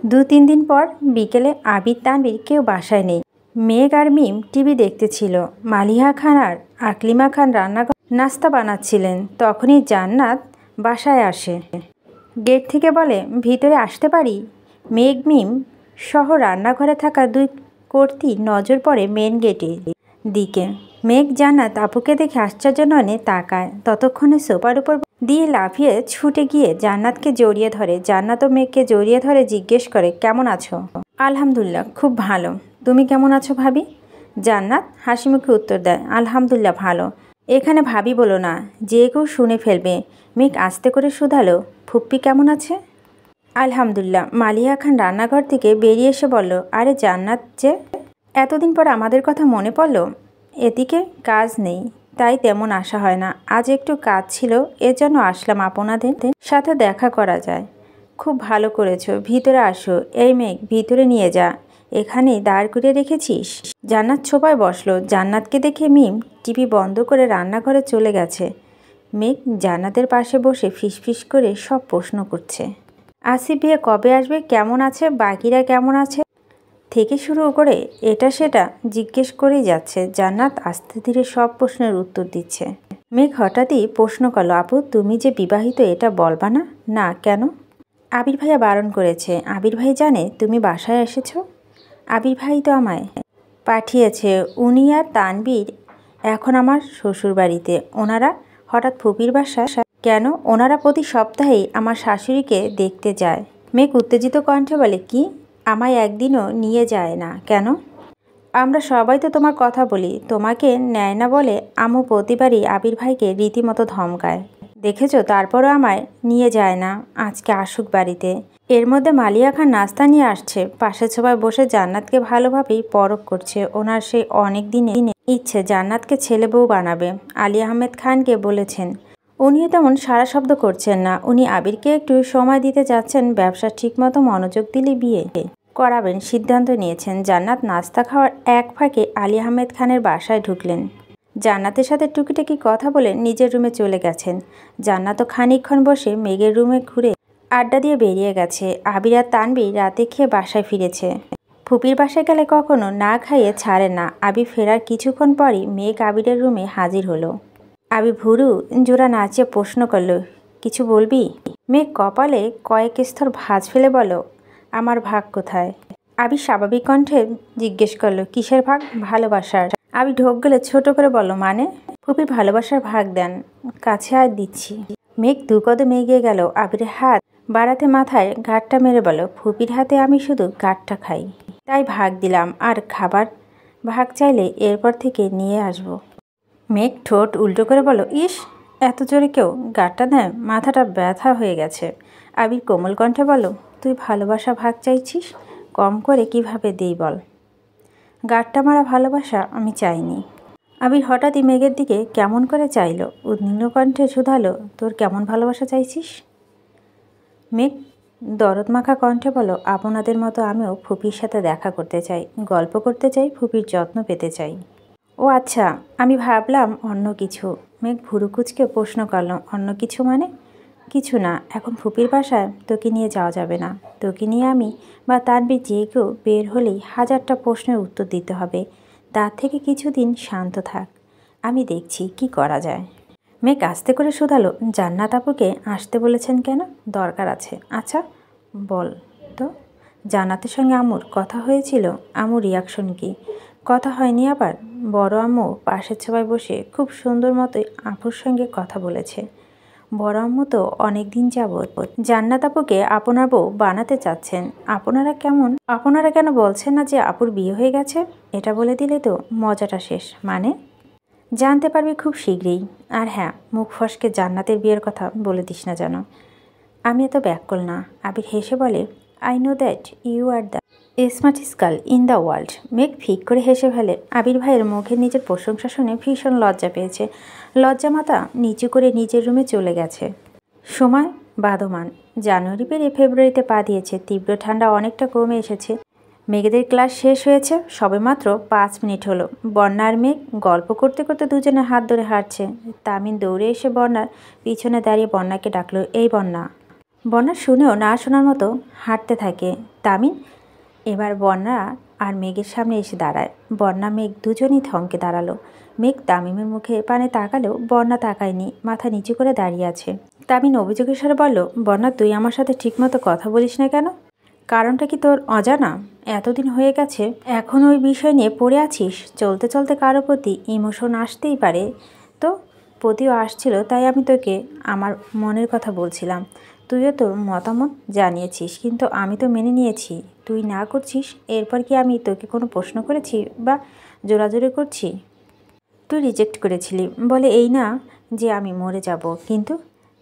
2-3 দিন পর বিকেলে আবির তানবীর কেউ বাসায় নেই। মেঘ আর মিম টিভি দেখতেছিল। মালিহা খান আর আকলিমা খান রান্নাঘর নাস্তা বানাচ্ছিলেন। তখনই জান্নাত বাসায় আসে। গেট থেকে বলে, ভিতরে আসতে পারি? মেঘ মিম সহ রান্নাঘরে থাকা 2 কর্তি নজর পড়ে মেন গেটের দিকে। মেঘ জান্নাত আপুকে দেখে আশ্চর্য নয়নে তাকায়। ততক্ষণে সোফার উপর দিয়ে লাফিয়ে ছুটে গিয়ে জান্নাতকে জড়িয়ে ধরে। জান্নাত ও মেঘকে জড়িয়ে ধরে জিজ্ঞেস করে, কেমন আছো? আলহামদুলিল্লাহ, খুব ভালো। তুমি কেমন আছো ভাবি? জান্নাত হাসি মুখে উত্তর দেয়, আলহামদুলিল্লাহ ভালো। এখানে ভাবি বলো না, যে কেউ শুনে ফেলবে। মেঘ আস্তে করে শুধালো, ফুপ্পি কেমন আছে? আলহামদুলিল্লাহ। মালিহা খান রান্নাঘর থেকে বেরিয়ে এসে বলল, আরে জান্নাত যে, এতদিন পর আমাদের কথা মনে পড়ল? এদিকে কাজ নেই, তাই তেমন আসা হয় না। আজ একটু কাজ ছিল, এজন্য আসলাম আপনাদের সাথে দেখা করা যায়। খুব ভালো করেছো, ভিতরে আসো। এই মেঘ, ভিতরে নিয়ে যা। এখানেই দাঁড় করিয়ে রেখেছিস? জান্নাত ছোপায় বসলো। জান্নাতকে দেখে মিম টিভি বন্ধ করে রান্নাঘরে চলে গেছে। মেঘ জান্নাতের পাশে বসে ফিসফিস করে সব প্রশ্ন করছে। আসিফ বিয়ে কবে আসবে, কেমন আছে, বাকিরা কেমন আছে থেকে শুরু করে এটা সেটা জিজ্ঞেস করেই যাচ্ছে। জান্নাত আস্তে ধীরে সব প্রশ্নের উত্তর দিচ্ছে। মেঘ হঠাৎই প্রশ্ন করলো, আপু তুমি যে বিবাহিত এটা বলবা না? না, কেন? আবির ভাইয়া বারণ করেছে। আবির ভাই জানে তুমি বাসায় এসেছো? আবির ভাই তো আমায় পাঠিয়েছে। উনি আর তানবীর এখন আমার শ্বশুরবাড়িতে। ওনারা হঠাৎ ফুপির বাসা কেন? ওনারা প্রতি সপ্তাহেই আমার শাশুড়িকে দেখতে যায়। মেঘ উত্তেজিত কণ্ঠে বলে, কি? আমায় একদিনও নিয়ে যায় না কেন? আমরা সবাই তো তোমার কথা বলি, তোমাকে নেয় না বলে আম্মু প্রতিবারই আবির ভাইকে রীতিমতো ধমকায়। দেখেছো, তারপরও আমায় নিয়ে যায় না। আজকে আসুক বাড়িতে। এর মধ্যে মালিয়া খান নাস্তা নিয়ে আসছে। পাশের সবাই বসে জান্নাতকে ভালোভাবেই পরখ করছে। ওনার সেই অনেক দিনে ইচ্ছে জান্নাতকে ছেলে বউ বানাবে। আলী আহমেদ খানকে বলেছেন। উনিও তেমন সারা শব্দ করছেন না। উনি আবিরকে একটু সময় দিতে চাচ্ছেন। ব্যবসা ঠিকমতো মনোযোগ দিলে বিয়ে করাবেন সিদ্ধান্ত নিয়েছেন। জান্নাত নাস্তা খাওয়ার এক ফাঁকে আলী আহমেদ খানের বাসায় ঢুকলেন। জান্নাতের সাথে টুকিটাকি কথা বলে নিজের রুমে চলে গেছেন। জান্নাতও খানিকক্ষণ বসে মেঘের রুমে ঘুরে আড্ডা দিয়ে বেরিয়ে গেছে। আবির আর তানবীর রাতে খেয়ে বাসায় ফিরেছে। ফুপির বাসায় গেলে কখনো না খাইয়ে ছাড়ে না। আবির ফেরার কিছুক্ষণ পরই মেঘ আবিরের রুমে হাজির হলো। আবির ভুরু জোড়া নাচিয়ে প্রশ্ন করল, কিছু বলবি? মেঘ কপালে কয়েক স্তর ভাঁজ ফেলে বলো, আমার ভাগ কোথায়? আবির স্বাভাবিক কণ্ঠে জিজ্ঞেস করলো, কিসের ভাগ? ভালোবাসার। আবির ঢোক গেলে ছোট করে বলল, মানে? ফুপির ভালোবাসার ভাগ দেন, কাছে আর দিচ্ছি। মেঘ 2 কদম এগিয়ে গেল। আবিরের হাত বাড়াতে মাথায় গাঁটটা মেরে বলল, ফুপির হাতে আমি শুধু গাঁটটা খাই, তাই ভাগ দিলাম। আর খাবার ভাগ চাইলে এরপর থেকে নিয়ে আসবো। মেঘ ঠোঁট উল্টো করে বলল, ইস, এত জোরে কেউ গাঁটটা দেয়? মাথাটা ব্যথা হয়ে গেছে। আবির কোমল কণ্ঠে বলল, তুই ভালোবাসা ভাগ চাইছিস, কম করে কিভাবে দিই বল? গাঁটটা মারা ভালোবাসা আমি চাইনি। আবির হঠাৎই মেঘের দিকে কেমন করে চাইল। উদ্বিগ্ন কণ্ঠে শুধালো, তোর কেমন ভালোবাসা চাইছিস? মেঘ দরদ মাখা কণ্ঠে বলো, আপনাদের মতো আমিও ফুপির সাথে দেখা করতে চাই, গল্প করতে চাই, ফুপির যত্ন পেতে চাই। ও আচ্ছা, আমি ভাবলাম অন্য কিছু। মেঘ ভুরু কুঁচকে প্রশ্ন করল, অন্য কিছু মানে? কিছু না, এখন ফুপির বাসায় তোকে নিয়ে যাওয়া যাবে না। তোকে নিয়ে আমি বা তানবীর যে কেউ বের হলেই 1000টা প্রশ্নের উত্তর দিতে হবে। তার থেকে কিছুদিন শান্ত থাক, আমি দেখছি কি করা যায়। মেঘ আস্তে করে শুধালো, জান্নাত আপুকে আসতে বলেছেন কেন? দরকার আছে। আচ্ছা বল তো। জান্নাতের সঙ্গে আম্মুর কথা হয়েছিল? আম্মুর রিয়াকশন কি? কথা হয়নি আবার? বড় আম্মু পাশের সবাই বসে খুব সুন্দর মতোই আপুর সঙ্গে কথা বলেছে। বড় আম্মু তো অনেক দিন যাবৎ জান্নাত আপুকে আপনার বউ বানাতে চাচ্ছেন। আপনারা কেন বলছেন না যে আপুর বিয়ে হয়ে গেছে? এটা বলে দিলে তো মজাটা শেষ। মানে? জানতে পারবি খুব শীঘ্রই। আর হ্যাঁ, মুখ ফসকে জান্নাতের বিয়ের কথা বলে দিস না যেন। আমি এত ব্যাকুল না। আবির হেসে বলে, I know that you are the smartest girl in the world. Megh ফিক করে হেসে ফেলে। আবির ভাইয়ের মুখে নিজের প্রশংসা শুনে ভীষণ লজ্জা পেয়েছে। লজ্জা মাথা নিচু করে নিজের রুমে চলে গেছে। সময় বাদমান। জানুয়ারি পেরিয়ে ফেব্রুয়ারিতে পা দিয়েছে। তীব্র ঠান্ডা অনেকটা কমে এসেছে। মেঘেদের ক্লাস শেষ হয়েছে, সবেমাত্র 5 মিনিট হলো। বন্যা আর মেঘ গল্প করতে করতে দুজনে হাত ধরে হাঁটছে। তামিন দৌড়ে এসে বন্যার পিছনে দাঁড়িয়ে বন্যাকে ডাকলো, এই বন্যা। বন্যা শুনেও না শোনার মতো হাঁটতে থাকে। তামিন এবার বন্যা আর মেঘের সামনে এসে দাঁড়ায়। বন্যা মেঘ দুজনই থমকে দাঁড়ালো। মেঘ তামিমের মুখে পানে তাকালেও বন্যা তাকায়নি, মাথা নিচু করে দাঁড়িয়ে আছে। তামিন অভিযোগের সাথে বলল, বন্যা তুই আমার সাথে ঠিকমতো কথা বলিস না কেন? কারণটা কি তোর অজানা? এতদিন হয়ে গেছে এখন ওই বিষয় নিয়ে পড়ে আছিস। চলতে চলতে কারো প্রতি ইমোশন আসতেই পারে, তো প্রতিও আসছিল, তাই আমি তোকে আমার মনের কথা বলছিলাম। তুইও তোর মতামত জানিয়েছিস, কিন্তু আমি তো মেনে নিয়েছি। তুই না করছিস, এরপর কি আমি তোকে কোনো প্রশ্ন করেছি বা জোরাজোরি করছি? তুই রিজেক্ট করেছিলি বলে এই না যে আমি মরে যাব, কিন্তু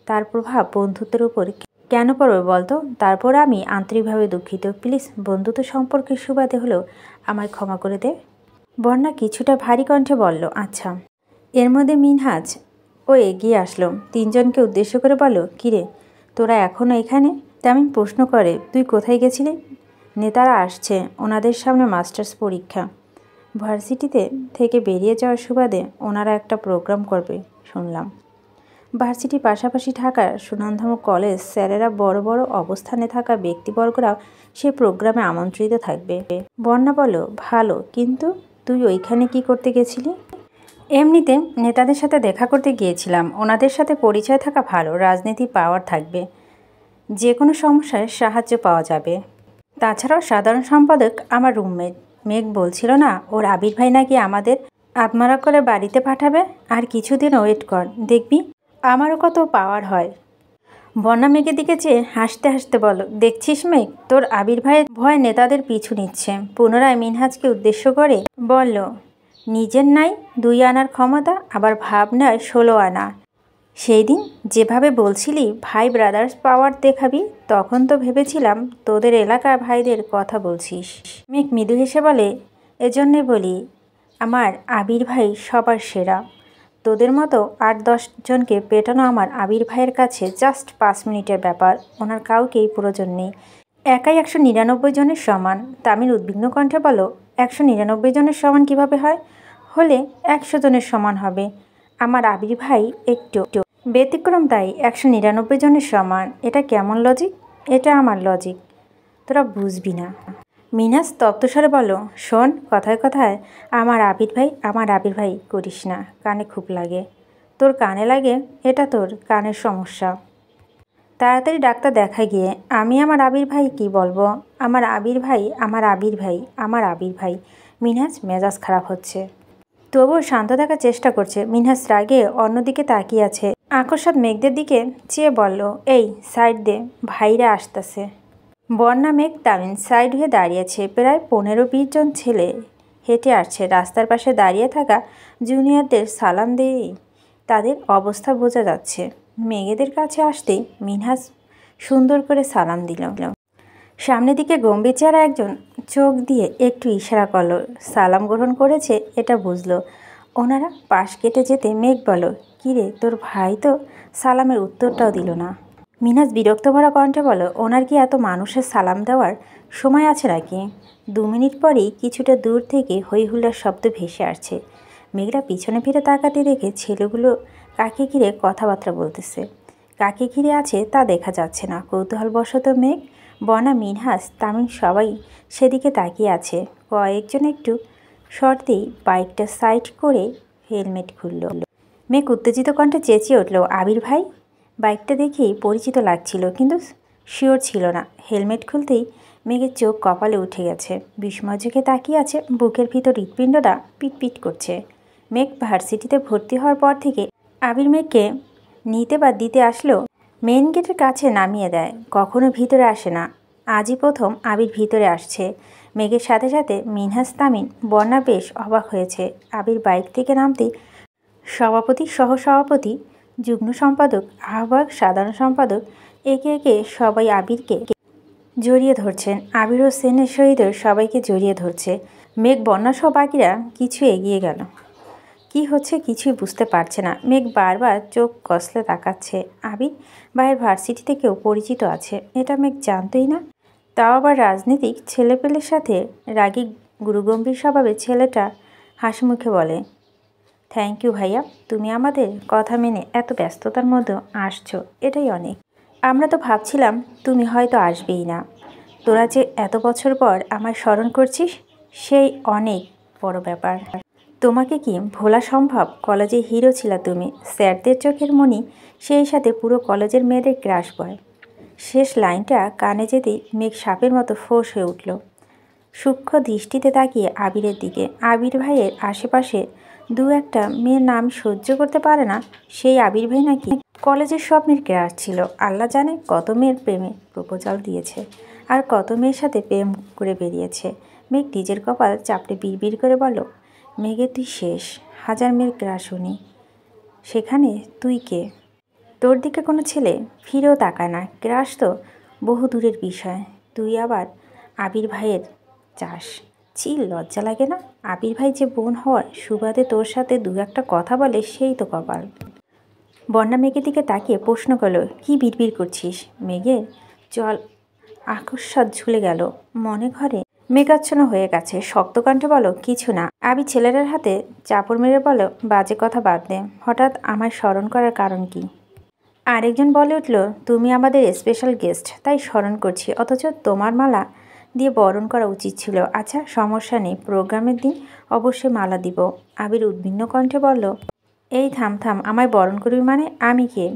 তার প্রভাব বন্ধুত্বের উপর কেন পড়বে বলতো? তারপর আমি আন্তরিকভাবে দুঃখিত। প্লিজ বন্ধুত্ব সম্পর্কের সুবাদে হলেও আমায় ক্ষমা করে দে। বন্যা কিছুটা ভারী কণ্ঠে বলল, আচ্ছা। এর মধ্যে মিনহাজ ও এগিয়ে আসলো। তিনজনকে উদ্দেশ্য করে বলল, কিরে তোরা এখনও এখানে? তামিম প্রশ্ন করে, তুই কোথায় গেছিলি? নেতারা আসছে, ওনাদের সামনে মাস্টার্স পরীক্ষা। ভার্সিটিতে থেকে বেরিয়ে যাওয়ার সুবাদে ওনারা একটা প্রোগ্রাম করবে শুনলাম। ভার্সিটির পাশাপাশি ঢাকার সুনামধন্য কলেজ স্যারেরা বড় বড় অবস্থানে থাকা ব্যক্তিবর্গরাও সে প্রোগ্রামে আমন্ত্রিত থাকবে। বন্যা বলল, ভালো, কিন্তু তুই ওইখানে কি করতে গেছিলি? এমনিতে নেতাদের সাথে দেখা করতে গিয়েছিলাম। ওনাদের সাথে পরিচয় থাকা ভালো, রাজনীতি পাওয়ার থাকবে, যে কোনো সমস্যায় সাহায্য পাওয়া যাবে। তাছাড়াও সাধারণ সম্পাদক আমার রুমমেট। মেঘ বলছিল না ওর আবির ভাই নাকি আমাদের আত্মারা করে বাড়িতে পাঠাবে? আর কিছুদিন ওয়েট কর, দেখবি আমারও কত পাওয়ার হয়। বন্যা মেঘের দিকে চেয়ে হাসতে হাসতে বলো, দেখছিস মেঘ, তোর আবির ভাইয়ের ভয় নেতাদের পিছু নিচ্ছে। পুনরায় মিনহাজকে উদ্দেশ্য করে বলল, নিজের নাই 2 আনার ক্ষমতা, আবার ভাব নেয় 16 আনা। সেই দিন যেভাবে বলছিলি ভাই ব্রাদার্স পাওয়ার দেখাবি, তখন তো ভেবেছিলাম তোদের এলাকার ভাইদের কথা বলছিস। মেঘ মৃদু হেসে বলে, এজন্যে বলি আমার আবির ভাই সবার সেরা। তোদের মতো 8-10 জনকে পেটানো আমার আবির ভাইয়ের কাছে জাস্ট 5 মিনিটের ব্যাপার। ওনার কাউকেই প্রয়োজন নেই, একাই 199 জনের সমান। তামিল উদ্বিগ্ন কণ্ঠে বলো, 199 জনের সমান কিভাবে হয়? হলে 100 জনের সমান হবে। আমার আবির ভাই একটু ব্যতিক্রম, তাই 199 জনের সমান। এটা কেমন লজিক? এটা আমার লজিক, তোরা বুঝবি না। মিনহাজ তপ্তস্বরে বলো, শোন, কথায় কথায় আমার আবির ভাই করিস না, কানে খুব লাগে। তোর কানে লাগে, এটা তোর কানের সমস্যা। তাড়াতাড়ি ডাক্তার দেখা গিয়ে। আমি আমার আবির ভাই কি বলবো? আমার আবির ভাই, আমার আবির ভাই, আমার আবির ভাই। মিনহাজ মেজাজ খারাপ হচ্ছে, তবুও শান্ত থাকার চেষ্টা করছে। মিনহাজ রাগে অন্যদিকে তাকিয়ে আছে। আকস্মাৎ মেঘদের দিকে চেয়ে বলল, এই সাইড দে, ভাইরা আসতেছে। বন্যা মেঘ তামিন সাইড হয়ে দাঁড়িয়েছে। প্রায় 15-20 জন ছেলে হেঁটে আসছে। রাস্তার পাশে দাঁড়িয়ে থাকা জুনিয়রদের সালাম দিয়ে তাদের অবস্থা বোঝা যাচ্ছে। মেঘেদের কাছে আসতেই মিনহাজ সুন্দর করে সালাম দিল। সামনের দিকে গম্ভীর চেহারা একজন চোখ দিয়ে একটু ইশারা করলো, সালাম গ্রহণ করেছে এটা বুঝলো। ওনারা পাশ কেটে যেতে মেঘ বলল, কিরে তোর ভাই তো সালামের উত্তরটাও দিল না। মিনহাজ বিরক্ত ভরা কণ্ঠে বলল, ওনার কি এত মানুষের সালাম দেওয়ার সময় আছে নাকি? 2 মিনিট পরেই কিছুটা দূর থেকে হই হুল্লার শব্দ ভেসে আসছে। মেঘরা পিছনে ফিরে তাকাতে দেখে ছেলেগুলো কাকে ঘিরে কথাবার্তা বলতেছে। কাকে ঘিরে আছে তা দেখা যাচ্ছে না। কৌতূহলবশত মেঘ, বনা, মিনহাজ, তামিম সবাই সেদিকে তাকিয়ে আছে। কয়েকজন একটু শর্তেই বাইকটা সাইড করে হেলমেট খুলল। মেঘ উত্তেজিত কণ্ঠে চেঁচিয়ে উঠল, আবির ভাই! বাইকটা দেখেই পরিচিত লাগছিল, কিন্তু শিওর ছিল না। হেলমেট খুলতেই মেঘের চোখ কপালে উঠে গেছে। বিস্ময় চোখে তাকিয়ে আছে। বুকের ভিতর হৃৎপিণ্ডটা পিটপিট করছে। মেঘ ভার্সিটিতে ভর্তি হওয়ার পর থেকে আবির মেঘকে নিতে বা দিতে আসলো মেন গেটের কাছে নামিয়ে দেয়, কখনো ভিতরে আসে না। আজই প্রথম আবির ভিতরে আসছে। মেঘের সাথে সাথে মিনহাজ, তামিন, বন্যা বেশ অবাক হয়েছে। আবির বাইক থেকে নামতেই সভাপতি, সহসভাপতি, যুগ্ম সম্পাদক, আহ্বায়ক, সাধারণ সম্পাদক একে একে সবাই আবিরকে জড়িয়ে ধরছেন। আবির ও সেনের সহিত সবাইকে জড়িয়ে ধরছে। মেঘ, বন্যাসহ বাকিরা কিছু এগিয়ে গেল। কি হচ্ছে কিছুই বুঝতে পারছে না। মেঘ বারবার চোখ কসলে তাকাচ্ছে। আবির ভাইয়ের ভার্সিটিতে কেউ পরিচিত আছে, এটা মেঘ জানতই না। তাও আবার রাজনীতিক ছেলেপেলের সাথে। রাগী গুরুগম্ভীর স্বভাবের ছেলেটা হাসি মুখে বলে, থ্যাংক ইউ ভাইয়া, তুমি আমাদের কথা মেনে এত ব্যস্ততার মধ্যে আসছো, এটাই অনেক। আমরা তো ভাবছিলাম তুমি হয়তো আসবেই না। তোরা যে এত বছর পর আমায় স্মরণ করছিস, সেই অনেক বড় ব্যাপার। তোমাকে কি ভোলা সম্ভব? কলেজে হিরো ছিলা তুমি, স্যারদের চোখের মণি, সেই সাথে পুরো কলেজের মেয়েদের ক্রাশ বয়। শেষ লাইনটা কানে যেতেই মেঘ সাপের মতো ফোঁস হয়ে উঠল। সূক্ষ্ম দৃষ্টিতে তাকিয়ে আবিরের দিকে। আবির ভাইয়ের আশেপাশে দু একটা মেয়ের নাম সহ্য করতে পারে না, সেই আবির ভাই নাকি কলেজের সব মেয়ের ক্রাশ ছিল। আল্লাহ জানে কত মেয়ের প্রেমে প্রপোজাল দিয়েছে আর কত মেয়ের সাথে প্রেম করে বেরিয়েছে। মেঘ নিজের কপাল চাপড়ে বিড়বিড় করে বলল, মেঘে তুই শেষ। হাজার মেয়ের ক্রাশ উনি, সেখানে তুই কে? তোর দিকে কোনো ছেলে ফিরেও তাকায় না। ক্রাশ তো বহু দূরের বিষয়, তুই আবার আবির ভাইয়ের চাস। ছি, লজ্জা লাগে না? আবির ভাই যে বোন হওয়ার সুবাদে তোর সাথে দু একটা কথা বলে, সেই তো কপাল। বন্যা মেঘের দিকে তাকিয়ে প্রশ্ন করলো, কি বিড়বিড় করছিস? মেঘের জল আকস্মাৎ ঝুলে গেল মনে ঘরে। মেঘাচ্ছন্ন হয়ে গেছে। শক্ত কণ্ঠে বলো, কিছু না। আবি ছেলেটার হাতে চাপড় মেরে বলো, বাজে কথা বাদ দে। হঠাৎ আমায় স্মরণ করার কারণ কি? আরেকজন বলে উঠল, তুমি আমাদের স্পেশাল গেস্ট, তাই স্মরণ করছি। অথচ তোমার মালা দিয়ে বরণ করা উচিত ছিল। আচ্ছা, সমস্যা নেই, প্রোগ্রামের দিন অবশ্যই মালা দিব। আবির উদ্বিগ্ন কণ্ঠে বলল, এই থাম থাম, আমায় বরণ করবি মানে? আমি কে?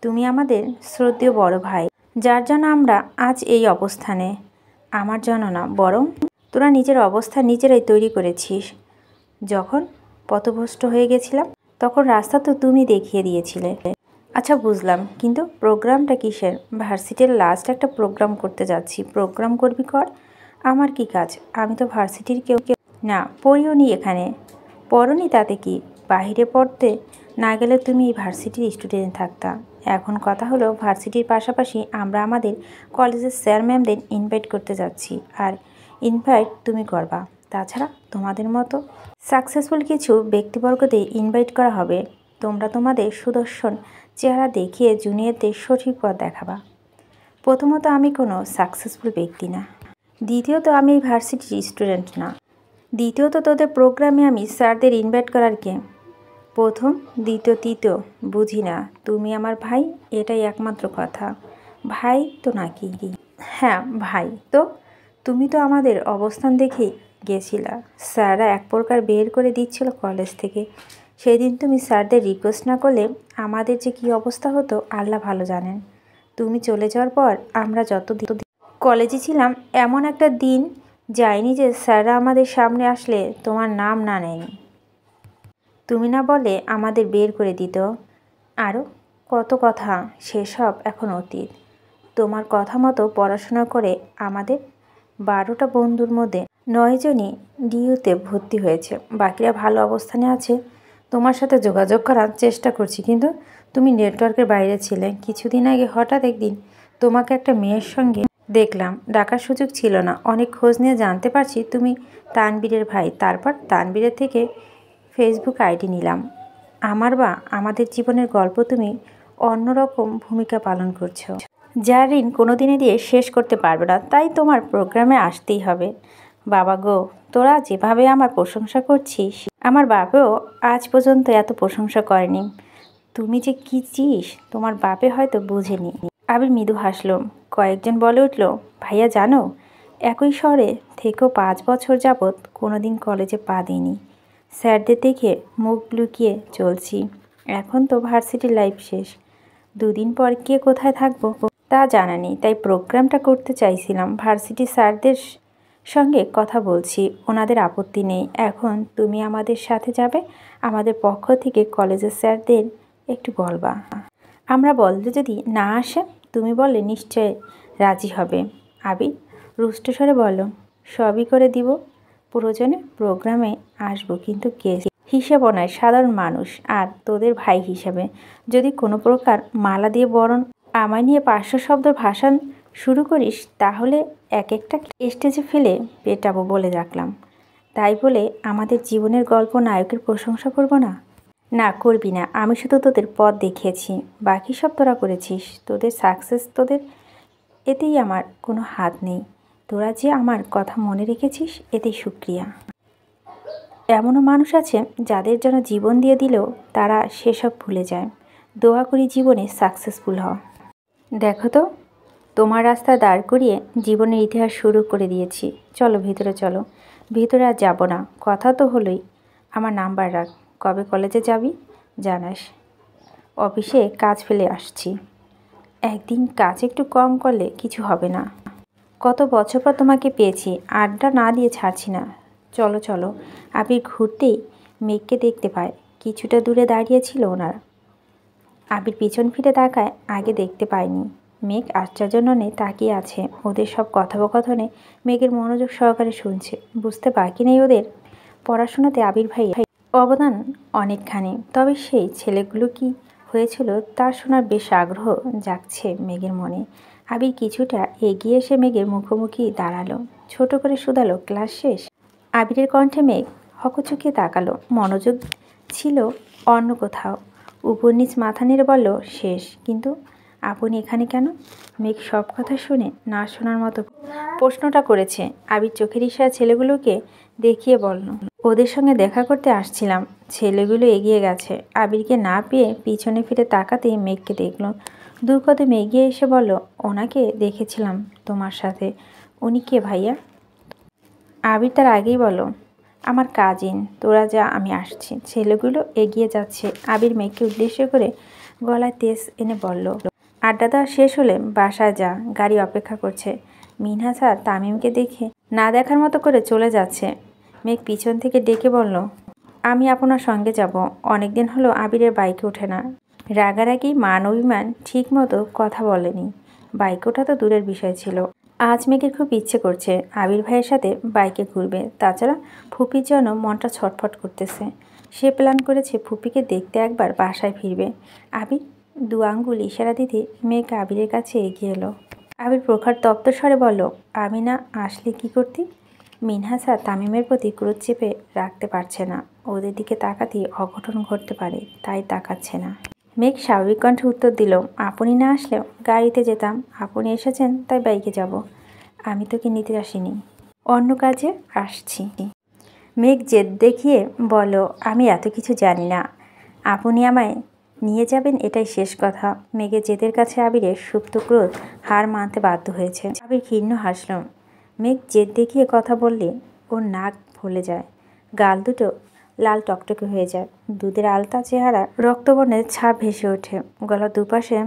তুমি আমাদের শ্রদ্ধেয় বড় ভাই, যার জন্য আমরা আজ এই অবস্থানে। আমার জন্য না, বরং তোরা নিজের অবস্থা নিজেরাই তৈরি করেছিস। যখন পথভ্রষ্ট হয়ে গেছিলাম, তখন রাস্তা তো তুমি দেখিয়ে দিয়েছিলে। আচ্ছা বুঝলাম, কিন্তু প্রোগ্রামটা কিসের? ভার্সিটির লাস্ট একটা প্রোগ্রাম করতে যাচ্ছি। প্রোগ্রাম করবি কর, আমার কি কাজ? আমি তো ভার্সিটির কেউ না, পড়িও নি এখানে। পড়নি তাতে কি? বাহিরে পড়তে না গেলে তুমি এই ভার্সিটির স্টুডেন্ট থাকতা। এখন কথা হলো, ভার্সিটির পাশাপাশি আমরা আমাদের কলেজের স্যার ম্যামদের ইনভাইট করতে যাচ্ছি, আর ইনভাইট তুমি করবা। তাছাড়া তোমাদের মতো সাকসেসফুল কিছু ব্যক্তিবর্গদের ইনভাইট করা হবে। তোমরা তোমাদের সুদর্শন চেহারা দেখিয়ে জুনিয়রদের সঠিক পথ দেখাবা। প্রথমত, আমি কোনো সাকসেসফুল ব্যক্তি না। দ্বিতীয়ত, আমি এই ভার্সিটির স্টুডেন্ট না। দ্বিতীয়ত, তোদের প্রোগ্রামে আমি স্যারদের ইনভাইট করার কে? প্রথম, দ্বিতীয়, তৃতীয় বুঝি না। তুমি আমার ভাই, এটাই একমাত্র কথা। ভাই তো নাকি? হ্যাঁ ভাই। তো তুমি তো আমাদের অবস্থান দেখেই গেছিলা। স্যাররা এক প্রকার বের করে দিচ্ছিল কলেজ থেকে। সেদিন তুমি স্যারদের রিকোয়েস্ট না করলে আমাদের যে কী অবস্থা হতো আল্লাহ ভালো জানেন। তুমি চলে যাওয়ার পর আমরা যত কলেজে ছিলাম, এমন একটা দিন যায়নি যে স্যাররা আমাদের সামনে আসলে তোমার নাম না নেয়নি। তুমি না বলে আমাদের বের করে দিত। আরও কত কথা, সেসব এখন অতীত। তোমার কথা মতো পড়াশোনা করে আমাদের 12টা বন্ধুর মধ্যে 9 জনই ডিইউতে ভর্তি হয়েছে, বাকিরা ভালো অবস্থানে আছে। তোমার সাথে যোগাযোগ করার চেষ্টা করছি, কিন্তু তুমি নেটওয়ার্কের বাইরে ছিলে। কিছুদিন আগে হঠাৎ একদিন তোমাকে একটা মেয়ের সঙ্গে দেখলাম, ডাকার সুযোগ ছিল না। অনেক খোঁজ নিয়ে জানতে পারছি তুমি তানবীরের ভাই। তারপর তানবীরের থেকে ফেসবুক আইডি নিলাম। আমাদের জীবনের গল্প তুমি অন্যরকম ভূমিকা পালন করছো, যার ঋণ কোনোদিনই দিয়ে শেষ করতে পারবে না। তাই তোমার প্রোগ্রামে আসতেই হবে। বাবা গো, তোরা যেভাবে আমার প্রশংসা করছিস, আমার বাপেও আজ পর্যন্ত এত প্রশংসা করেনি। তুমি যে কী চিস তোমার বাপে হয়তো বুঝেনি। আবির মৃদু হাসল। কয়েকজন বলে উঠল, ভাইয়া জানো, একই শহরে থেকেও 5 বছর যাবৎ কোনোদিন কলেজে পা দিইনি। স্যারদের দেখে মুখ লুকিয়ে চলছি। এখন তো ভার্সিটি লাইফ শেষ, 2 দিন পর কে কোথায় থাকবো তা জানা নেই। তাই প্রোগ্রামটা করতে চাইছিলাম। ভার্সিটি স্যারদের সঙ্গে কথা বলছি, ওনাদের আপত্তি নেই। এখন তুমি আমাদের সাথে যাবে। আমাদের পক্ষ থেকে কলেজের স্যারদের একটু বলবা। আমরা বললে যদি না আসে, তুমি বললে নিশ্চয় রাজি হবে। আবির রুষ্ট স্বরে বলল, সবই করে দিব। প্রয়োজনে প্রোগ্রামে আসবো, কিন্তু গেস্ট হিসেবও নয়, সাধারণ মানুষ। আর তোদের ভাই হিসাবে যদি কোনো প্রকার মালা দিয়ে বরণ আমায় নিয়ে 500 শব্দ ভাষণ শুরু করিস, তাহলে এক একটা স্টেজে ফেলে পেটাবো বলে রাখলাম। তাই বলে আমাদের জীবনের গল্প নায়কের প্রশংসা করব না? না, করবি না। আমি শুধু তোদের পথ দেখিয়েছি, বাকি সব তোরা করেছিস। তোদের সাকসেস তোদের, এতেই আমার কোনো হাত নেই। তোরা যে আমার কথা মনে রেখেছিস, এতেই শুক্রিয়া। এমনও মানুষ আছে যাদের জন্য জীবন দিয়ে দিলেও তারা সেসব ভুলে যায়। দোয়া করি জীবনে সাকসেসফুল হও। দেখো তো, তোমার রাস্তা দাঁড় করিয়ে জীবনের ইতিহাস শুরু করে দিয়েছি। চলো ভিতরে চলো। ভিতরে আর যাব না, কথা তো হলোই। আমার নাম্বার রাখ, কবে কলেজে যাবি জানাস। অফিসে কাজ ফেলে আসছি। একদিন কাজ একটু কম করলে কিছু হবে না। কত বছর পর তোমাকে পেয়েছি, আড্ডা না দিয়ে ছাড়ছি না। চলো চলো। আবির ঘুরতেই মেঘকে দেখতে পায়। কিছুটা দূরে দাঁড়িয়েছিল ওনার। আবির পিছন ফিরে তাকায়, আগে দেখতে পায়নি। মেঘ আশ্চর্যজননে তাকিয়ে আছে। ওদের সব কথোপকথনে মেঘের মনোযোগ সহকারে শুনছে। বুঝতে বাকি নেই ওদের পড়াশোনাতে আবির ভাই অবদান অনেকখানি। তবে সেই ছেলেগুলো কি হয়েছিল তা শোনার বেশ আগ্রহ জাগছে মেঘের মনে। আবির কিছুটা এগিয়ে এসে মেঘের মুখোমুখি দাঁড়ালো, ছোট করে শুধালো, ক্লাস শেষ? আবিরের কণ্ঠে মেঘ হকচকিয়ে তাকালো। মনোযোগ ছিল অন্য কোথাও। উপর নিচ মাথা নেড়ে বলল, শেষ। কিন্তু আপনি এখানে কেন? মেঘ সব কথা শুনে না শোনার মতো প্রশ্নটা করেছে। আবির চোখের ইশারা ছেলেগুলোকে দেখিয়ে বলল, ওদের সঙ্গে দেখা করতে আসছিলাম। ছেলেগুলো এগিয়ে গেছে। আবিরকে না পেয়ে পিছনে ফিরে তাকাতেই মেঘকে দেখল। দু কদম এগিয়ে এসে বলল, ওনাকে দেখেছিলাম তোমার সাথে। উনি কে ভাইয়া? আবির তার আগেই বলল, আমার কাজিন। তোরা যা, আমি আসছি। ছেলেগুলো এগিয়ে যাচ্ছে। আবির মেঘকে উদ্দেশ্য করে গলায় তেজ এনে বলল, আড্ডা দেওয়া শেষ হলে বাসায় যা, গাড়ি অপেক্ষা করছে। মিনহাস আর তামিমকে দেখে না দেখার মতো করে চলে যাচ্ছে। মেঘ পিছন থেকে ডেকে বলল, আমি আপনার সঙ্গে যাব। অনেকদিন হলো আবিরের বাইকে ওঠে না। রাগারাগি মান অভিমান ঠিক মতো কথা বলেনি। বাইকে ওঠা তো দূরের বিষয় ছিল, আজ মেঘের খুব ইচ্ছে করছে আবির ভাইয়ের সাথে বাইকে ঘুরবে। তাছাড়া ফুপির জন্য মনটা ছটফট করতেছে। সে প্ল্যান করেছে ফুপিকে দেখতে একবার বাসায় ফিরবে। আবির দু আঙ্গুল ইশারা দিতে মেঘ আবিরের কাছে এগিয়ে এলো। আবির প্রখর তপ্ত স্বরে বলল, আমি না আসলে কি করতি? মিনহাস আর তামিমের প্রতি ক্রোধ চেপে রাখতে পারছে না। ওদের দিকে তাকাতেই অঘটন ঘটতে পারে, তাই তাকাচ্ছে না। মেঘ স্বাভাবিক কণ্ঠে উত্তর দিল, আপনি না আসলেও গাড়িতে যেতাম। আপনি এসেছেন তাই বাইকে যাব। আমি তোকে নিতে আসিনি, অন্য কাজে আসছি। মেঘ জেদ দেখিয়ে বলল, আমি এত কিছু জানি না। আপনি আমায় নিয়ে যাবেন এটাই শেষ কথা। মেঘের জেদের কাছে আবিরের সুপ্ত ক্রোধ হার মানতে বাধ্য হয়েছে। আবির ক্ষীণ হাসল। মেঘ জেদ দেখিয়ে কথা বললে ওর নাক ফুলে যায়, গাল দুটো লাল টকটকে হয়ে যায়, দুধের আলতা চেহারা রক্তবর্ণের ছাপ ভেসে ওঠে, গলার দুপাশে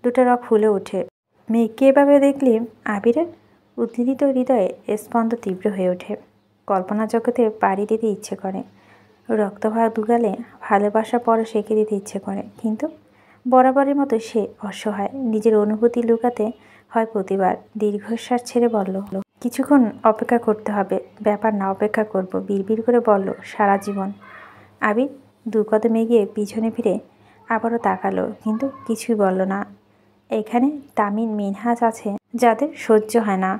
দুটো রক ফুলে ওঠে। মেঘকে এভাবে দেখলে আবিরের উদ্দীরিত হৃদয়ে স্পন্দ তীব্র হয়ে ওঠে। কল্পনা জগতে পাড়ি দিতে ইচ্ছে করে। রক্তভাগ দুগালে ভালোবাসা পরশ এঁকে দিতে ইচ্ছে করে, কিন্তু বরাবরের মতো সে অসহায়। নিজের অনুভূতি লুকাতে হয় প্রতিবার। দীর্ঘশ্বাস ছেড়ে বলল, কিছুক্ষণ অপেক্ষা করতে হবে। ব্যাপার না, অপেক্ষা করব, বিড়বিড় করে বলল, সারা জীবন। আবির দু কদম এগিয়ে পিছনে ফিরে আবারও তাকালো, কিন্তু কিছুই বলল না। এখানে তামিম মিনহাজ আছে যাদের সহ্য হয় না,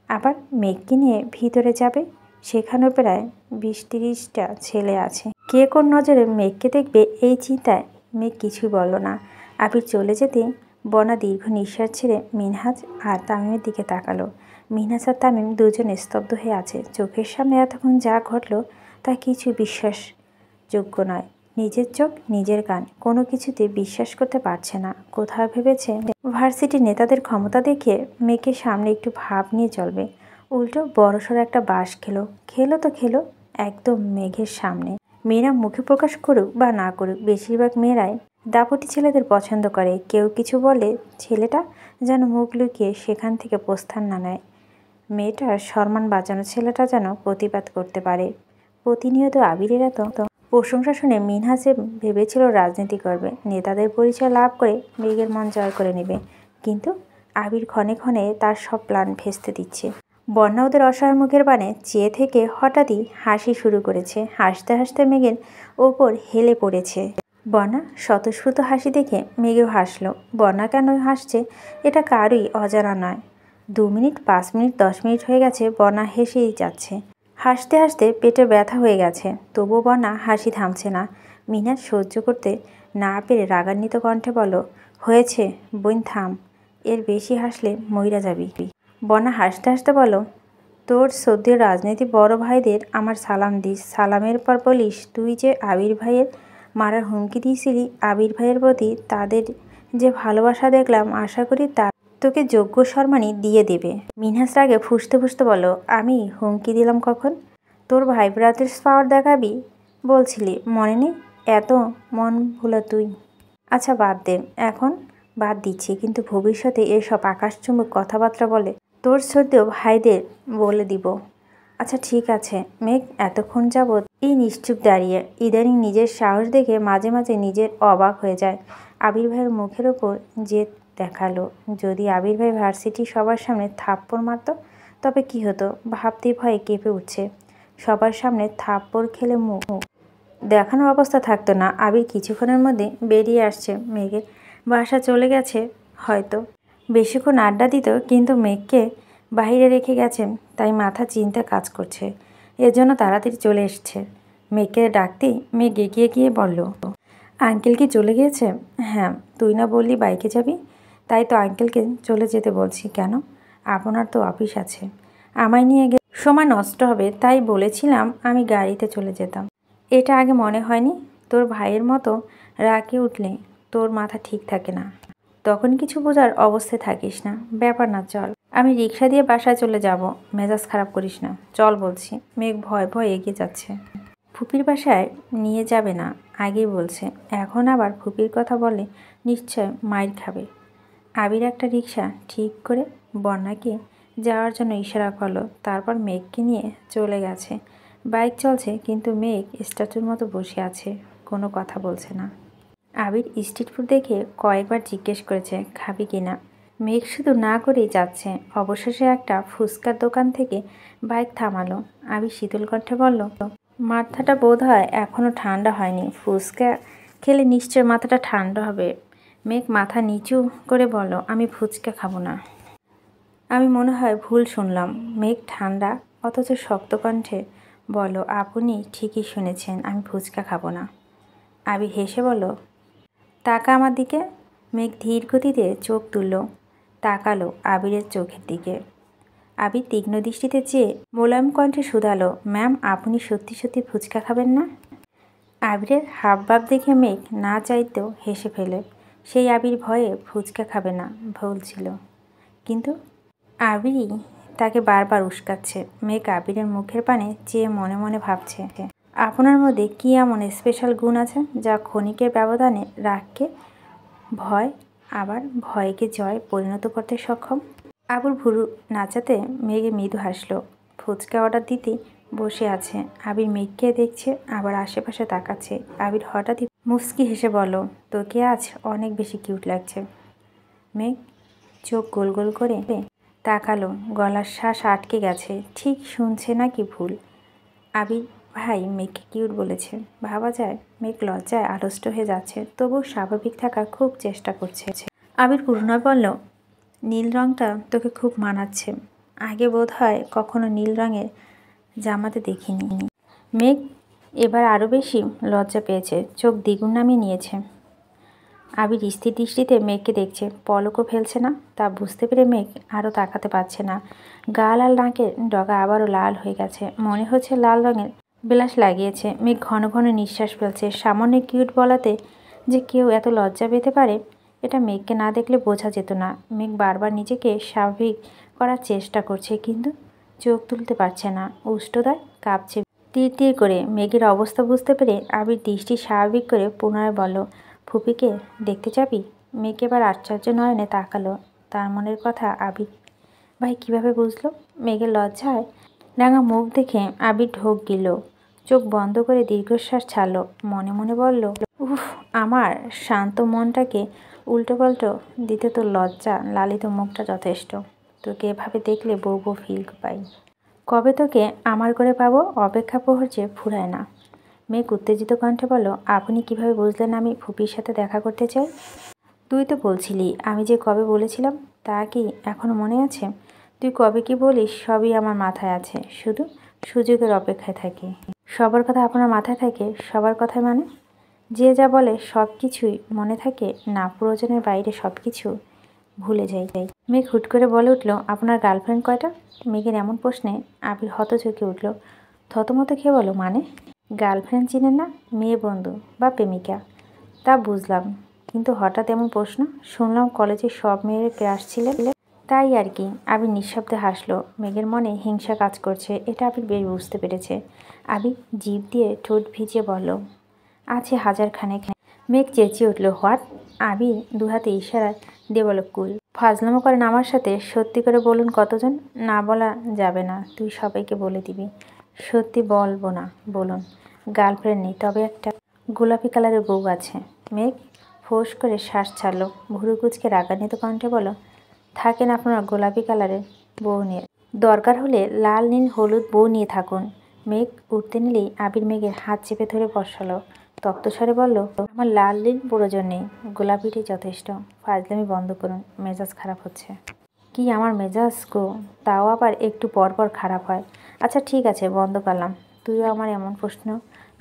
আবার মেঘকে নিয়ে ভিতরে যাবে, সেখানেও প্রায় 20-30টা ছেলে আছে। কে কোন নজরে মেঘকে দেখবে এই চিন্তায় মেঘ কিছুই বলল না। আবির চলে যেতে বনা দীর্ঘ নিঃশ্বাস ছেড়ে মিনহাজ আর তামিমের দিকে তাকালো। মিনহাজ আর তামিম দুজন স্তব্ধ হয়ে আছে। চোখের সামনে এতক্ষণ যা ঘটলো তা কিছু বিশ্বাসযোগ্য নয়। নিজের চোখ, নিজের কান, কোনো কিছুতে বিশ্বাস করতে পারছে না। কোথাও ভেবেছে ভার্সিটির নেতাদের ক্ষমতা দেখে মেঘের সামনে একটু ভাব নিয়ে চলবে, উল্টো বড়সড় একটা বাঁশ খেলো তো খেলো একদম মেঘের সামনে। মেয়েরা মুখে প্রকাশ করুক বা না করুক, বেশিরভাগ মেয়েরাই দাপটি ছেলেদের পছন্দ করে। কেউ কিছু বলে ছেলেটা যেন মুখ লুকিয়ে সেখান থেকে প্রস্থান না নেয়। মেয়েটার সম্মান বাঁচানো ছেলেটা যেন প্রতিবাদ করতে পারে। প্রতিনিয়ত আবিরের এত প্রশংসা শুনে মিনহাসে ভেবেছিল রাজনীতি করবে, নেতাদের পরিচয় লাভ করে মেঘের মন জয় করে নেবে। কিন্তু আবির ক্ষণে ক্ষণে তার সব প্ল্যান ভেস্তে দিচ্ছে। বন্যা ওদের অসহায় মুখের পানে চেয়ে থেকে হঠাৎই হাসি শুরু করেছে। হাসতে হাসতে মেঘের ওপর হেলে পড়েছে। বন্যা স্বতঃস্ফূর্ত হাসি দেখে মেঘেও হাসলো। বন্যা কেন হাসছে এটা কারোই অজানা নয়। 2 মিনিট, 5 মিনিট, 10 মিনিট হয়ে গেছে, বন্যা হেসেই যাচ্ছে। হাসতে হাসতে পেটে ব্যথা হয়ে গেছে, তবুও বন্যা হাসি থামছে না। মিনহাজ সহ্য করতে না পেরে রাগান্বিত কণ্ঠে বলল, হয়েছে বোন, থাম, এর বেশি হাসলে মইরা যাবি। বন্যা হাসতে হাসতে বলল, তোর সদ্যের রাজনীতি বড় ভাইদের আমার সালাম দিস। সালামের পর বলিস তুই যে আবির ভাইয়ের মারার হুমকি দিয়েছিলি, আবির ভাইয়ের প্রতি তাদের যে ভালোবাসা দেখলাম আশা করি তার তোকে যোগ্য সম্মানই দিয়ে দেবে। মিনহাস রাগে ফুঁসতে ফুঁসতে বলল, আমি হুমকি দিলাম কখন? তোর ভাই ব্রাদার্স পাওয়ার দেখাবি বলছিলি, মনে নেই? এত মন ভোলা তুই। আচ্ছা বাদ দে, এখন বাদ দিচ্ছি, কিন্তু ভবিষ্যতে এসব আকাশচুম্বক কথাবার্তা বলে তোর শ্রদ্ধেয় ভাইদের বলে দিব। আচ্ছা ঠিক আছে। মেঘ এতক্ষণ যাবৎ এই নিশ্চুপ দাঁড়িয়ে। ইদানিং নিজের সাহস দেখে মাঝে মাঝে নিজের অবাক হয়ে যায়। আবির ভাইয়ের মুখের ওপর জেদ দেখালো। যদি আবির ভাই ভার্সিটি সবার সামনে থাপ্পড় মারত তবে কি হতো ভাবতেই ভয়ে কেঁপে উঠছে। সবার সামনে থাপ্পড় খেলে মুখ দেখানোর অবস্থা থাকতো না। আবির কিছুক্ষণের মধ্যে বেরিয়ে আসছে। মেঘের বাসা চলে গেছে হয়তো। বেশিক্ষণ আড্ডা দিত, কিন্তু মেঘকে বাইরে রেখে গেছেন, তাই মাথা চিন্তা কাজ করছে। এজন্য তাড়াতাড়ি চলে এসছে। মেঘকে ডাকতেই মেঘ এগিয়ে গিয়ে বলল, আঙ্কেল কি চলে গিয়েছে? হ্যাঁ, তুই না বললি বাইকে যাবি? তাই তো আঙ্কেলকে চলে যেতে বলছি। কেন? আপনার তো অফিস আছে, আমায় নিয়ে গেলে সময় নষ্ট হবে, তাই বলেছিলাম আমি গাড়িতে চলে যেতাম। এটা আগে মনে হয়নি? তোর ভাইয়ের মতো রাগে উঠলে তোর মাথা ঠিক থাকে না, তখন কিছু বোঝার অবস্থায় থাকিস না। ব্যাপার না, চল, আমি রিক্সা দিয়ে বাসায় চলে যাব। মেজাজ খারাপ করিস না, চল বলছি। মেঘ ভয় ভয় এগিয়ে যাচ্ছে। ফুপির বাসায় নিয়ে যাবে না আগেই বলছে, এখন আবার ফুপির কথা বলে নিশ্চয় মাইর খাবে। আবির একটা রিক্সা ঠিক করে বন্যাকে যাওয়ার জন্য ইশারা করলো, তারপর মেঘকে নিয়ে চলে গেছে। বাইক চলছে, কিন্তু মেঘ স্ট্যাচুর মতো বসে আছে, কোনো কথা বলছে না। আবির স্ট্রিট ফুড দেখে কয়েকবার জিজ্ঞেস করেছে খাবি কি না। মেঘ শুধু না করেই যাচ্ছে। অবশেষে একটা ফুচকার দোকান থেকে বাইক থামালো। আবির শীতল কণ্ঠে বলল, মাথাটা বোধ হয় এখনও ঠান্ডা হয়নি, ফুচকা খেলে নিশ্চয় মাথাটা ঠান্ডা হবে। মেঘ মাথা নিচু করে বলল, আমি ফুচকা খাবো না। আমি মনে হয় ভুল শুনলাম। মেঘ ঠান্ডা অথচ শক্ত কণ্ঠে বলল, আপনি ঠিকই শুনেছেন, আমি ফুচকা খাবো না। আবির হেসে বলল, তাকা আমার দিকে। মেঘ ধীর গতিতে চোখ তুলল, তাকালো আবিরের চোখের দিকে। আবির তীক্ষ্ণ দৃষ্টিতে চেয়ে মোলায়েম কণ্ঠে শুধালো, ম্যাম আপনি সত্যি সত্যি ফুচকা খাবেন না? আবিরের হাবভাব দেখে মেঘ না চাইতেও হেসে ফেলে। সেই আবির ভয়ে ফুচকা খাবে না বলছিল, কিন্তু আবিরই তাকে বারবার উস্কাচ্ছে। মেঘ আবিরের মুখের পানে চেয়ে মনে মনে ভাবছে, আপনার মধ্যে কী এমন স্পেশাল গুণ আছে যা ক্ষণিকের ব্যবধানে রাগকে ভয় আবার ভয়কে জয় পরিণত করতে সক্ষম? আবুর ভুরু নাচাতে মেঘে মৃদু হাসলো। ফুচকা অর্ডার দিতেই বসে আছে। আবির মেঘকে দেখছে, আবার আশেপাশে তাকাচ্ছে। আবির হঠাৎই মুচকি হেসে বলল, তোকে আজ অনেক বেশি কিউট লাগছে। মেঘ চোখ গোল গোল করে তাকালো, গলার শ্বাস আটকে গেছে। ঠিক শুনছে নাকি ভুল? আবির ভাই মেঘকে কিউট বলেছে, ভাবা যায়? মেঘ লজ্জায় আড়ষ্ট হয়ে যাচ্ছে, তবু স্বাভাবিক থাকার খুব চেষ্টা করছে। আবির পুনরায় বলল, নীল রঙটা তোকে খুব মানাচ্ছে, আগে বোধ হয় কখনো নীল রঙের জামাতে দেখিনি। মেঘ এবার আরও বেশি লজ্জা পেয়েছে, চোখ দ্বিগুণ নামিয়ে নিয়েছে। আবির স্থির দৃষ্টিতে মেঘকে দেখছে, পলকও ফেলছে না। তা বুঝতে পেরে মেঘ আরও তাকাতে পারছে না। গাল আর নাকের ডগা আবারও লাল হয়ে গেছে, মনে হচ্ছে লাল রঙের ব্লাশ লাগিয়েছে। মেঘ ঘন ঘন নিঃশ্বাস ফেলছে। সামান্য কিউট বলাতে যে কেউ এত লজ্জা পেতে পারে, এটা মেঘকে না দেখলে বোঝা যেত না। মেঘ বারবার নিজেকে স্বাভাবিক করার চেষ্টা করছে, কিন্তু চোখ তুলতে পারছে না। উষ্ঠদয় কাঁপছে তীর তীর করে। মেঘের অবস্থা বুঝতে পেরে আবির দৃষ্টি স্বাভাবিক করে পুনরায় বলল, ফুপিকে দেখতে যাবি? মেঘ এবার আশ্চর্য নয়নে তাকালো। তার মনের কথা আবির ভাই কীভাবে বুঝলো? মেঘের লজ্জায় রাঙা মুখ দেখে আবির ঢোক গিল, চোখ বন্ধ করে দীর্ঘশ্বাস ছাড়ল। মনে মনে বলল, উফ, আমার শান্ত মনটাকে উল্টোপাল্টো দিতে তোর লজ্জা লালিত মুখটা যথেষ্ট। তোকে এভাবে দেখলে বউ বউ ফিল পাই। কবে তোকে আমার করে পাবো, অপেক্ষা প্রহর যে ফুরায় না। মেঘ উত্তেজিত কণ্ঠে বলল, আপনি কিভাবে বুঝলেন আমি ফুপির সাথে দেখা করতে চাই? তুই তো বলছিলি, আমি যে কবে বলেছিলাম তা কি এখনো মনে আছে? তুই কবে কি বলিস সবই আমার মাথায় আছে, শুধু সুযোগের অপেক্ষায় থাকি। সবার কথা আপনার মাথায় থাকে? সবার কথায় মানে? যে যা বলে সব কিছুই মনে থাকে না, প্রয়োজনের বাইরে সব কিছু ভুলে যাই। মেঘ হুট করে বলে উঠল, আপনার গার্লফ্রেন্ড কয়টা? মেঘের এমন প্রশ্নে আবির হতচকে উঠল। থতমত খেয়ে বলো, মানে? গার্লফ্রেন্ড চিনেন না? মেয়ে বন্ধু বা প্রেমিকা। তা বুঝলাম, কিন্তু হঠাৎ এমন প্রশ্ন? শুনলাম কলেজের সব মেয়ের ক্রাশ ছিলে। তাই আর কি। আবির নিঃশব্দে হাসলো। মেঘের মনে হিংসা কাজ করছে, এটা আবির বেশ বুঝতে পেরেছে। আবির জিভ দিয়ে ঠোঁট ভিজিয়ে বলল, আছে হাজার খানেক। মেঘ চেঁচিয়ে উঠল, হোয়াট? আবির দুহাতে ইশারায় দিয়ে বলল, কুল। ফাজলামো করেন আমার সাথে? সত্যি করে বলুন কতজন? না বলা যাবে না, তুই সবাইকে বলে দিবি। সত্যি বলবো না। বলুন। গার্লফ্রেন্ড নেই, তবে একটা গোলাপি কালারের বউ আছে। মেঘ ফোঁস করে শ্বাস ছাড়ল। ভুরু কুচকে রাগান্বিত কণ্ঠে বলল, থাকেন আপনার গোলাপি কালারের বউ নিয়ে, দরকার হলে লাল নীল হলুদ বউ নিয়ে থাকুন। মেঘ উঠতে নিলেই আবির মেঘের হাত চেপে ধরে বসালো। তপ্তস্বরে বলল, আমার লাল নীল প্রয়োজন নেই, গোলাপিটি যথেষ্ট। ফাজলামি বন্ধ করুন, মেজাজ খারাপ হচ্ছে। কি আমার মেজাজ গো? তাও আবার একটু পর পর খারাপ হয়। আচ্ছা ঠিক আছে, বন্ধ করলাম। তুইও আমার এমন প্রশ্ন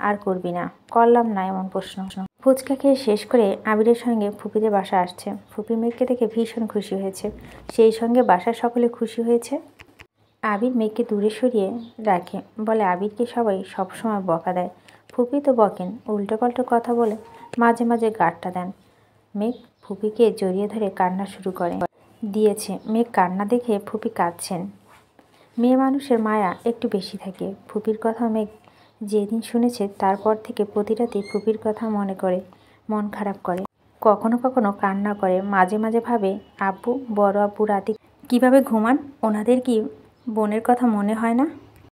আর করবি না। করলাম না এমন প্রশ্ন। ফুচকা খেয়ে শেষ করে আবিরের সঙ্গে ফুপিদের বাসা আসছে। ফুপি মেঘকে দেখে ভীষণ খুশি হয়েছে, সেই সঙ্গে বাসার সকলে খুশি হয়েছে। আবির মেঘকে দূরে সরিয়ে রাখে, বলে আবিরকে সবাই সবসময় বকা দেয়। ফুপি তো বকেন, উল্টোপাল্টো কথা বলে মাঝে মাঝে গাঁটটা দেন। মেঘ ফুপিকে জড়িয়ে ধরে কান্না শুরু করে দিয়েছে। মেঘ কান্না দেখে ফুপি কাঁদছেন। মেয়ে মানুষের মায়া একটু বেশি থাকে। ফুপির কথা মেঘ যেদিন শুনেছে তারপর থেকে প্রতি রাতেই ফুপির কথা মনে করে মন খারাপ করে, কখনো কখনো কান্না করে। মাঝে মাঝে ভাবে, আব্বু বড় আব্বু রাতে কিভাবে ঘুমান? ওনাদের কি বোনের কথা মনে হয় না?